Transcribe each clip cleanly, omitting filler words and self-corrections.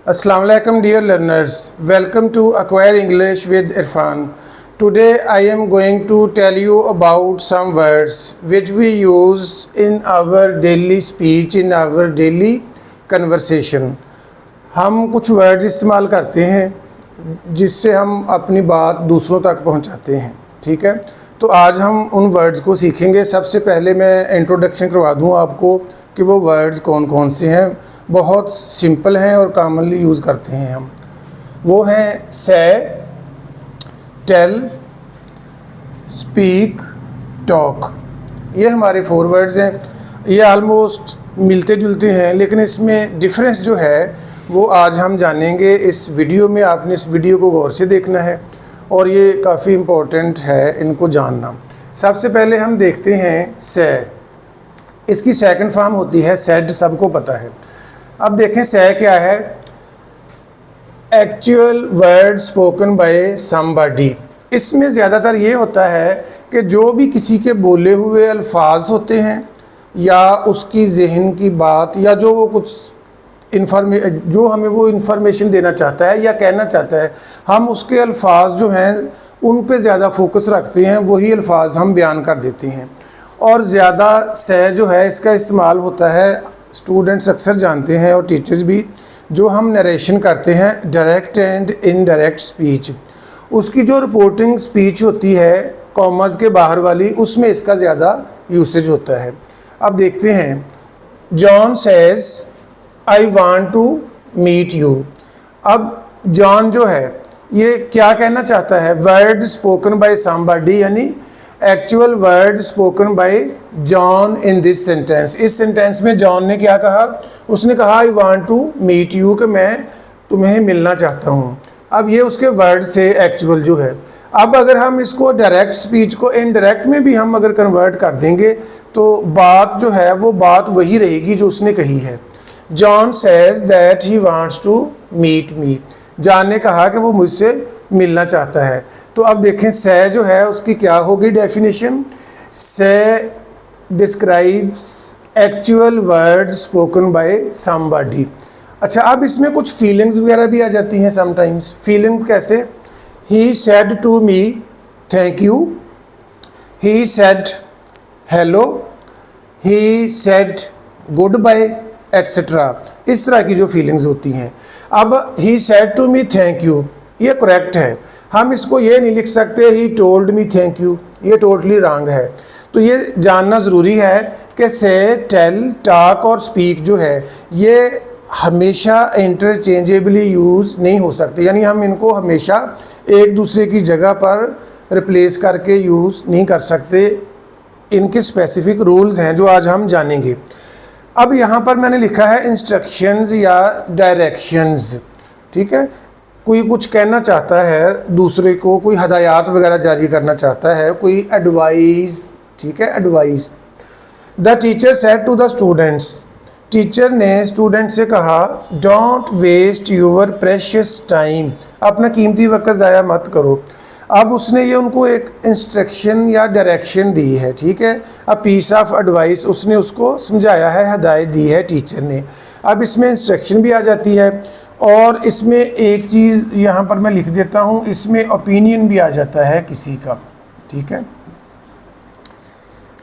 Assalamu alaikum dear learners, welcome to Acquire English with Irfan. Today I am going to tell you about some words which we use in our daily speech, in our daily conversation. हम कुछ words इस्तेमाल करते हैं जिससे हम अपनी बात दूसरों तक पहुंचाते हैं, ठीक है। तो आज हम उन वर्ड्स को सीखेंगे। सबसे पहले मैं इंट्रोडक्शन करवा दूं आपको कि वो वर्ड्स कौन कौन से हैं। बहुत सिंपल हैं और कॉमनली यूज़ करते हैं हम। वो हैं से, टेल, स्पीक, टॉक। ये हमारे 4 वर्ड्स हैं। ये आलमोस्ट मिलते जुलते हैं, लेकिन इसमें डिफरेंस जो है वो आज हम जानेंगे इस वीडियो में। आपने इस वीडियो को गौर से देखना है और ये काफ़ी इम्पोर्टेंट है इनको जानना। सबसे पहले हम देखते हैं से। इसकी सेकंड फॉर्म होती है सेड, सबको पता है। अब देखें से क्या है। Actual word spoken by somebody. इसमें ज़्यादातर ये होता है कि जो भी किसी के बोले हुए अल्फाज होते हैं या उसकी जहन की बात या जो वो कुछ जो हमें वो इन्फॉर्मेशन देना चाहता है या कहना चाहता है, हम उसके अल्फाज जो हैं उन पे ज़्यादा फोकस रखते हैं, वही अल्फाज हम बयान कर देते हैं। और ज़्यादा से जो है इसका इस्तेमाल होता है, स्टूडेंट्स अक्सर जानते हैं और टीचर्स भी, जो हम नरेशन करते हैं डायरेक्ट एंड इनडायरेक्ट स्पीच। उसकी जो रिपोर्टिंग स्पीच होती है कॉमर्स के बाहर वाली, उसमें इसका ज़्यादा यूसेज होता है। अब देखते हैं। John says I want to meet you. अब जॉन जो है ये क्या कहना चाहता है? वर्ड स्पोकन बाय समबडी, यानी actual word spoken by John in this sentence. इस सेंटेंस में जॉन ने क्या कहा? उसने कहा I want to meet you, कि मैं तुम्हें मिलना चाहता हूँ। अब ये उसके वर्ड से एक्चुअल जो है। अब अगर हम इसको डायरेक्ट स्पीच को इनडायरेक्ट में भी हम अगर कन्वर्ट कर देंगे तो बात जो है वो बात वही रहेगी जो उसने कही है। John says that he wants to meet me. John ने कहा कि वो मुझसे मिलना चाहता है। तो अब देखें से जो है उसकी क्या होगी डेफिनेशन। से describes actual word spoken by somebody. अच्छा, अब इसमें कुछ फीलिंग्स वगैरह भी आ जाती हैं समटाइम्स। फीलिंग्स कैसे? He said to me thank you, he said hello, he said goodbye etcetera. इस तरह की जो फीलिंग्स होती हैं। अब he said to me thank you, ये करेक्ट है। हम इसको ये नहीं लिख सकते he told me thank you, ये टोटली रॉन्ग है। तो ये जानना ज़रूरी है कि से, टेल, टॉक और स्पीक जो है ये हमेशा इंटरचेंजेबली यूज़ नहीं हो सकते, यानी हम इनको हमेशा एक दूसरे की जगह पर रिप्लेस करके यूज़ नहीं कर सकते। इनके स्पेसिफिक रूल्स हैं जो आज हम जानेंगे। अब यहाँ पर मैंने लिखा है इंस्ट्रक्शंस या डायरेक्शंस, ठीक है। कोई कुछ कहना चाहता है दूसरे को, कोई हदायत वगैरह जारी करना चाहता है, कोई एडवाइस, ठीक है, advice. The teacher said to the students. Teacher ने स्टूडेंट से कहा don't waste your precious time, अपना कीमती वक्त ज़ाया मत करो। अब उसने ये उनको एक इंस्ट्रक्शन या डायरेक्शन दी है, ठीक है, अ पीस ऑफ एडवाइस। उसने उसको समझाया है, हदायत दी है टीचर ने। अब इसमें इंस्ट्रक्शन भी आ जाती है और इसमें एक चीज़ यहाँ पर मैं लिख देता हूँ, इसमें ओपिनियन भी आ जाता है किसी का, ठीक है।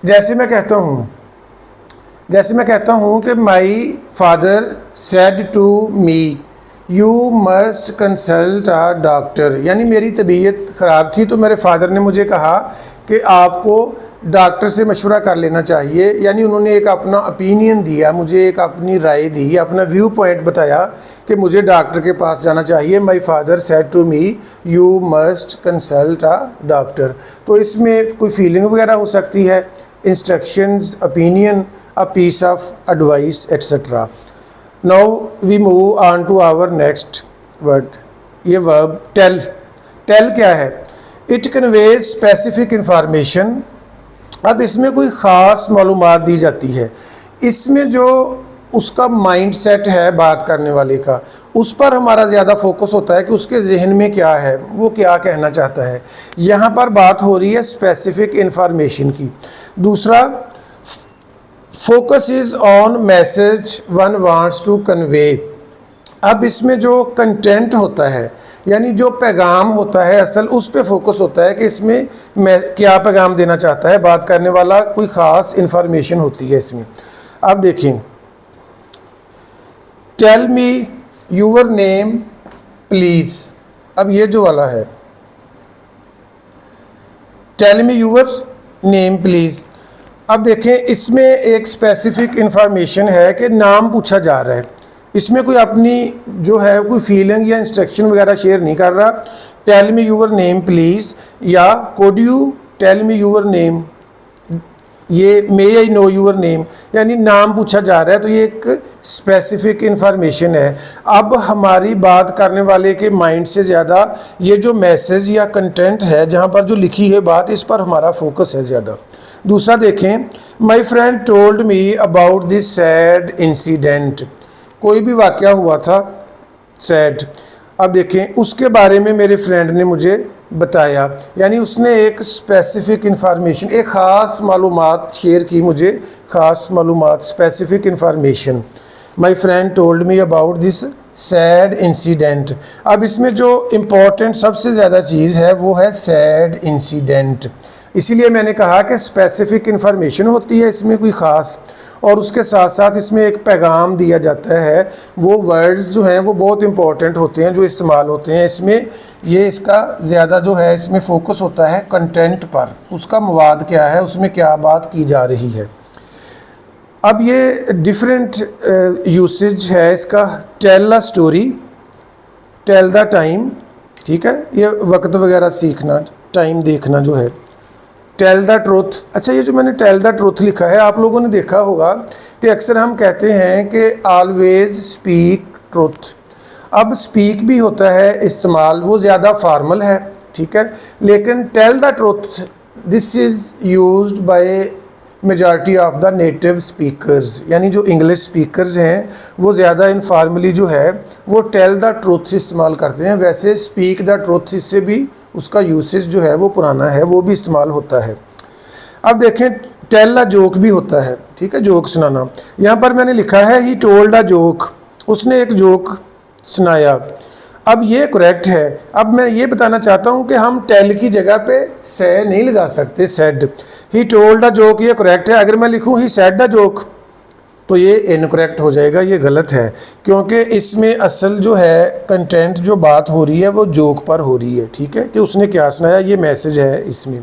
जैसे मैं कहता हूँ कि my father said to me you must consult a doctor, यानी मेरी तबीयत ख़राब थी तो मेरे फादर ने मुझे कहा कि आपको डॉक्टर से मशवरा कर लेना चाहिए। यानी उन्होंने एक अपना ओपिनियन दिया, मुझे एक अपनी राय दी, अपना व्यू पॉइंट बताया कि मुझे डॉक्टर के पास जाना चाहिए। My father said to me you must consult a doctor. तो इसमें कोई फीलिंग वगैरह हो सकती है, instructions, opinion, a piece of advice etcetera. Now we move on to our next word. ये वर्ब टेल। टेल क्या है? It conveys specific information. अब इसमें कोई ख़ास मालूमात दी जाती है। इसमें जो उसका माइंड सेट है बात करने वाले का, उस पर हमारा ज़्यादा फोकस होता है कि उसके जहन में क्या है, वो क्या कहना चाहता है। यहाँ पर बात हो रही है स्पेसिफिक इंफॉर्मेशन की। दूसरा, focus is on message one wants to convey. अब इसमें जो कंटेंट होता है यानी जो पैगाम होता है असल उस पे फोकस होता है कि इसमें मैं क्या पैगाम देना चाहता है बात करने वाला, कोई ख़ास इंफॉर्मेशन होती है इसमें। अब देखें, tell me your name please. अब ये जो वाला है tell me your name please, अब देखें इसमें एक स्पेसिफिक इंफॉर्मेशन है कि नाम पूछा जा रहा है। इसमें कोई अपनी जो है कोई फीलिंग या इंस्ट्रक्शन वगैरह शेयर नहीं कर रहा। Tell me your name please या could you tell me your name, ये may I know your name, यानी नाम पूछा जा रहा है, तो ये एक स्पेसिफिक इंफॉर्मेशन है। अब हमारी बात करने वाले के माइंड से ज़्यादा ये जो मैसेज या कंटेंट है जहाँ पर जो लिखी है बात, इस पर हमारा फोकस है ज़्यादा। दूसरा देखें, my friend told me about this sad incident, कोई भी वाक़या हुआ था सैड, अब देखें उसके बारे में मेरे फ्रेंड ने मुझे बताया, यानी उसने एक स्पेसिफिक इंफॉर्मेशन, एक ख़ास मालूमात शेयर की मुझे, ख़ास मालूमात, specific information. My friend told me about this sad incident. अब इसमें जो इम्पोर्टेंट सबसे ज़्यादा चीज़ है वो है सैड इंसिडेंट, इसीलिए मैंने कहा कि स्पेसिफिक इंफॉर्मेशन होती है इसमें कोई ख़ास, और उसके साथ साथ इसमें एक पैगाम दिया जाता है। वो वर्ड्स जो हैं वो बहुत इंपॉर्टेंट होते हैं जो इस्तेमाल होते हैं इसमें। ये इसका ज़्यादा जो है इसमें फोकस होता है कंटेंट पर, उसका मवाद क्या है, उसमें क्या बात की जा रही है। अब ये डिफरेंट यूसेज है इसका। Tell a story, tell the time, ठीक है, ये वक्त वगैरह सीखना, टाइम देखना जो है। टेल द ट्रूथ, अच्छा ये जो मैंने टेल द ट्रूथ लिखा है आप लोगों ने देखा होगा कि अक्सर हम कहते हैं कि ऑलवेज स्पीक ट्रूथ। अब स्पीक भी होता है इस्तेमाल, वो ज़्यादा फार्मल है, ठीक है, लेकिन tell the truth this is used by majority of the native speakers, यानी जो इंग्लिश स्पीकर्स हैं वो ज़्यादा इनफॉर्मली जो है वो टेल द ट्रूथ इस्तेमाल करते हैं। वैसे स्पीक द ट्रूथ इससे भी उसका यूसेज जो है वो पुराना है, वो भी इस्तेमाल होता है। अब देखें टेल अ जोक भी होता है, ठीक है, जोक सुनाना। यहाँ पर मैंने लिखा है ही टोल्ड अ जोक, उसने एक जोक सुनाया। अब ये करेक्ट है। अब मैं ये बताना चाहता हूँ कि हम टेल की जगह पे से नहीं लगा सकते, said. He told a joke ये करेक्ट है। अगर मैं लिखूँ ही सेड द जोक तो ये इनकरेक्ट हो जाएगा, ये गलत है, क्योंकि इसमें असल जो है कंटेंट जो बात हो रही है वो जोक पर हो रही है, ठीक है, कि उसने क्या सुनाया, ये मैसेज है इसमें।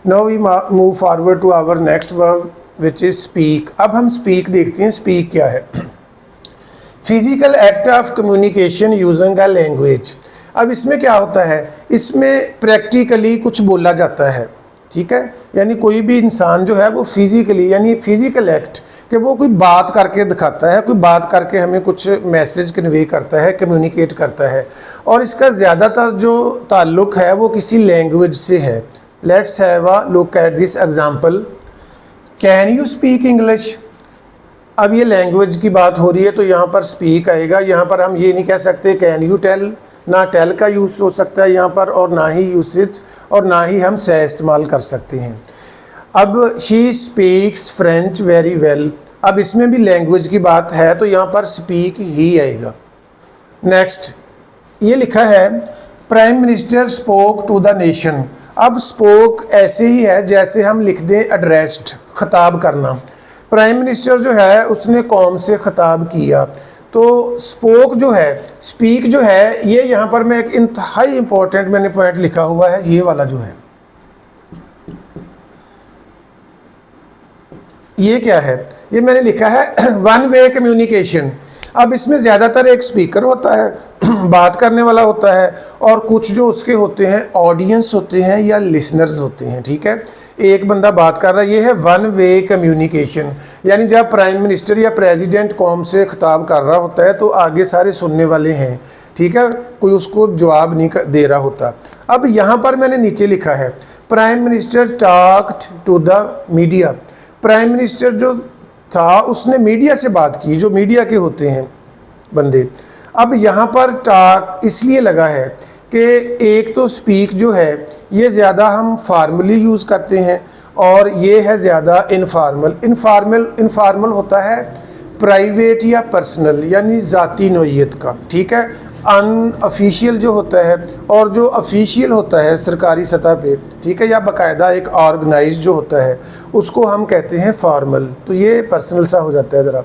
Now we move forward to our next verb which is speak. अब हम स्पीक देखते हैं। स्पीक क्या है? Physical act of communication using a language. अब इसमें क्या होता है, इसमें प्रैक्टिकली कुछ बोला जाता है, ठीक है, यानी कोई भी इंसान जो है वो फिजिकली, यानी फिजिकल एक्ट कि वो कोई बात करके दिखाता है, कोई बात करके हमें कुछ मैसेज कन्वे करता है, कम्युनिकेट करता है, और इसका ज़्यादातर जो ताल्लुक़ है वो किसी लैंग्वेज से है। Let's have a look at this example. Can you speak English? अब ये लैंग्वेज की बात हो रही है तो यहाँ पर स्पीक आएगा। यहाँ पर हम ये नहीं कह सकते कैन यू टेल, ना टेल का यूज़ हो सकता है यहाँ पर, और ना ही यूसेज, और ना ही हम से इस्तेमाल कर सकते हैं। अब she speaks French very well, अब इसमें भी लैंग्वेज की बात है तो यहाँ पर स्पीक ही आएगा। नेक्स्ट ये लिखा है prime minister spoke to the nation. अब स्पोक ऐसे ही है जैसे हम लिख दें एड्रेस्ड, खिताब करना। प्राइम मिनिस्टर जो है उसने कौम से खिताब किया, तो स्पोक जो है, स्पीक जो है, ये यहाँ पर मैं एक इंतहाई इंपॉर्टेंट मैंने पॉइंट लिखा हुआ है, ये वाला जो है, ये क्या है, ये मैंने लिखा है वन वे कम्युनिकेशन। अब इसमें ज़्यादातर एक स्पीकर होता है बात करने वाला होता है, और कुछ जो उसके होते हैं ऑडियंस होते हैं या लिसनर्स होते हैं, ठीक है, एक बंदा बात कर रहा है, ये है वन वे कम्युनिकेशन। यानी जब प्राइम मिनिस्टर या प्रेसिडेंट कौम से खिताब कर रहा होता है तो आगे सारे सुनने वाले हैं, ठीक है, कोई उसको जवाब नहीं दे रहा होता। अब यहाँ पर मैंने नीचे लिखा है prime minister talked to the media. Prime minister जो था उसने मीडिया से बात की, जो मीडिया के होते हैं बंदे। अब यहाँ पर टॉक इसलिए लगा है कि एक तो स्पीक जो है ये ज़्यादा हम फार्मली यूज़ करते हैं, और ये है ज़्यादा इनफॉर्मल। इनफॉर्मल होता है प्राइवेट या पर्सनल यानी ज़ाती नौइयत का, ठीक है। अनऑफिशियल जो होता है और जो ऑफिशियल होता है सरकारी सतह पे, ठीक है, या बाकायदा एक ऑर्गेनाइज जो होता है उसको हम कहते हैं फॉर्मल। तो ये पर्सनल सा हो जाता है ज़रा।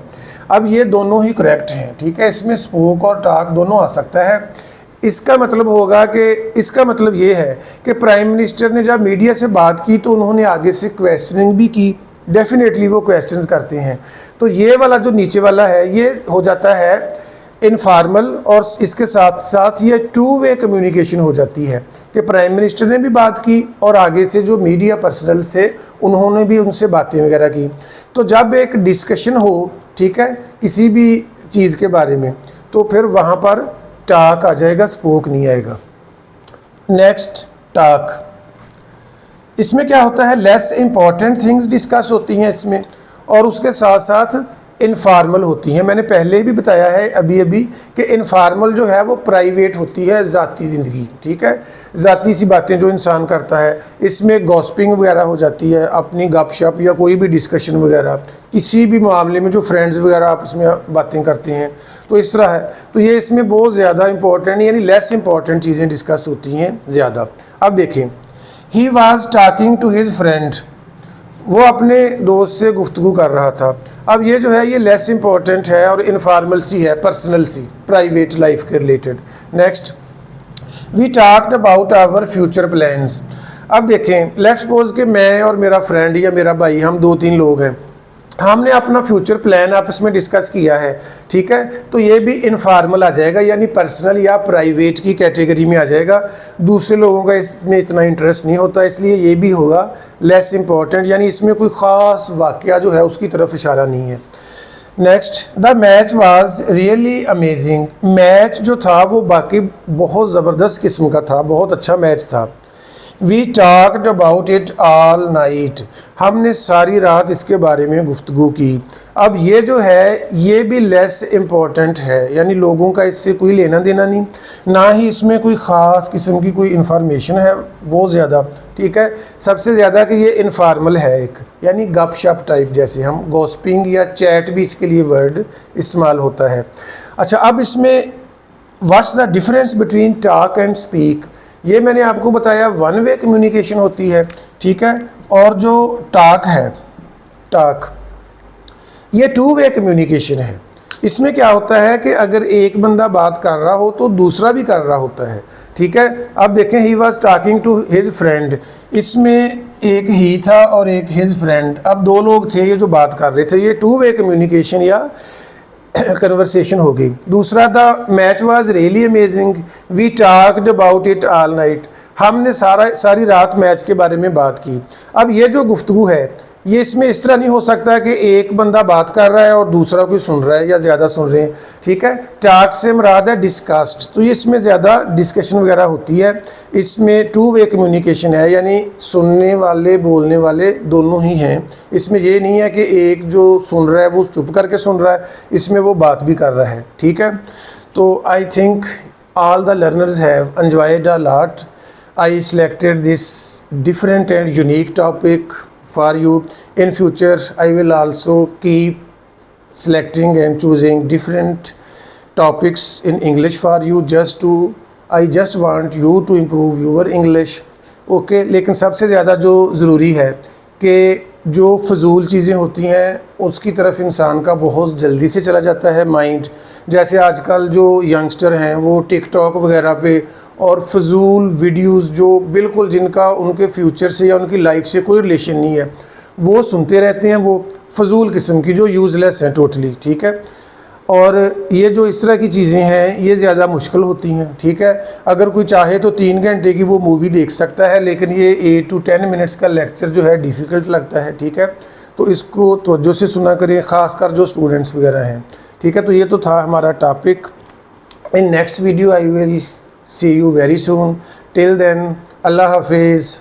अब ये दोनों ही करेक्ट हैं, ठीक है, इसमें स्पोक और टॉक दोनों आ सकता है। इसका मतलब होगा कि इसका मतलब ये है कि प्राइम मिनिस्टर ने जब मीडिया से बात की तो उन्होंने आगे से क्वेश्चनिंग भी की, डेफिनेटली वो क्वेश्चंस करते हैं। तो ये वाला जो नीचे वाला है ये हो जाता है इनफॉर्मल, और इसके साथ साथ ये टू वे कम्युनिकेशन हो जाती है कि प्राइम मिनिस्टर ने भी बात की और आगे से जो मीडिया पर्सनल्स थे उन्होंने भी उनसे बातें वगैरह की। तो जब एक डिस्कशन हो, ठीक है, किसी भी चीज़ के बारे में, तो फिर वहाँ पर टॉक आ जाएगा, स्पोक नहीं आएगा। नेक्स्ट टॉक, इसमें क्या होता है, लेस इंपॉर्टेंट थिंग्स डिस्कस होती हैं इसमें, और उसके साथ साथ इनफॉर्मल होती हैं। मैंने पहले भी बताया है अभी अभी कि इनफॉर्मल जो है वो प्राइवेट होती है, ज़ाती ज़िंदगी, ठीक है, ज़ाती सी बातें जो इंसान करता है। इसमें गॉसिपिंग वगैरह हो जाती है, अपनी गपशप या कोई भी डिस्कशन वगैरह, किसी भी मामले में जो फ्रेंड्स वगैरह आपस में बातें करते हैं, तो इस तरह है। तो ये इसमें बहुत ज़्यादा इंपॉर्टेंट यानी लेस इंपॉर्टेंट चीज़ें डिस्कस होती हैं ज़्यादा। अब देखें, he was talking to his friend, वो अपने दोस्त से गुफ्तगू कर रहा था। अब ये जो है ये लेस इंपॉर्टेंट है और इनफॉर्मल सी है, पर्सनल सी, प्राइवेट लाइफ के related. Next, we talked about our future plans. अब देखें, लेट्स सपोज कि मैं और मेरा फ्रेंड या मेरा भाई, हम 2-3 लोग हैं, हमने अपना फ्यूचर प्लान आपस में डिस्कस किया है, ठीक है, तो ये भी इनफॉर्मल आ जाएगा यानी पर्सनल या प्राइवेट की कैटेगरी में आ जाएगा। दूसरे लोगों का इसमें इतना इंटरेस्ट नहीं होता, इसलिए ये भी होगा लेस इंपॉर्टेंट, यानी इसमें कोई ख़ास वाक़या जो है उसकी तरफ इशारा नहीं है। Next, the match was really amazing. Match जो था वो बाकी बहुत ज़बरदस्त किस्म का था, बहुत अच्छा मैच था। We talked about it all night, हमने सारी रात इसके बारे में गुफ्तगू की। अब ये जो है ये भी लेस इम्पॉर्टेंट है, यानी लोगों का इससे कोई लेना देना नहीं, ना ही इसमें कोई ख़ास किस्म की कोई इन्फॉर्मेशन है बहुत ज़्यादा, ठीक है। सबसे ज़्यादा कि ये इनफॉर्मल है एक, यानी गपशप टाइप, जैसे हम गॉसिपिंग या चैट भी इसके लिए वर्ड इस्तेमाल होता है। अच्छा, अब इसमें what's the difference between talk and speak, ये मैंने आपको बताया वन वे कम्युनिकेशन होती है, ठीक है, और जो टॉक है, टॉक ये टू वे कम्युनिकेशन है। इसमें क्या होता है कि अगर एक बंदा बात कर रहा हो तो दूसरा भी कर रहा होता है, ठीक है। अब देखें, he was talking to his friend, इसमें एक ही था और एक हिज फ्रेंड, अब 2 लोग थे ये जो बात कर रहे थे, ये टू वे कम्युनिकेशन या कन्वर्सेशन हो गई। दूसरा, the match was really amazing, we talked about it all night, हमने सारी रात मैच के बारे में बात की। अब ये जो गुफ्तगू है ये इसमें इस तरह नहीं हो सकता कि एक बंदा बात कर रहा है और दूसरा कोई सुन रहा है या ज़्यादा सुन रहे हैं, ठीक है। टॉक से मुराद है डिस्कस्ड, तो ये इसमें ज़्यादा डिस्कशन वगैरह होती है। इसमें टू वे कम्युनिकेशन है, यानी सुनने वाले बोलने वाले दोनों ही हैं। इसमें ये नहीं है कि एक जो सुन रहा है वो चुप करके सुन रहा है, इसमें वो बात भी कर रहा है, ठीक है। तो I think all the learners have enjoyed a lot. I selected this different and unique topic for you. In future I will also keep selecting and choosing different topics in English for you, I just want you to improve your English. Okay, लेकिन सबसे ज़्यादा जो ज़रूरी है कि जो फजूल चीज़ें होती हैं उसकी तरफ इंसान का बहुत जल्दी से चला जाता है माइंड। जैसे आजकल जो यंगस्टर हैं वो टिकटॉक वगैरह पे और फजूल वीडियोस जो बिल्कुल जिनका उनके फ्यूचर से या उनकी लाइफ से कोई रिलेशन नहीं है वो सुनते रहते हैं, वो फजूल किस्म की जो यूज़लेस हैं टोटली, ठीक है। और ये जो इस तरह की चीज़ें हैं ये ज़्यादा मुश्किल होती हैं, ठीक है। अगर कोई चाहे तो 3 घंटे की वो मूवी देख सकता है, लेकिन ये 8 to 10 मिनट्स का लेक्चर जो है डिफ़िकल्ट लगता है, ठीक है। तो इसको तवज्जो से सुना करें, ख़ासकर जो स्टूडेंट्स वगैरह हैं, ठीक है। तो ये तो था हमारा topic. In next video I will see you very soon. Till then, अल्लाह हाफिज़।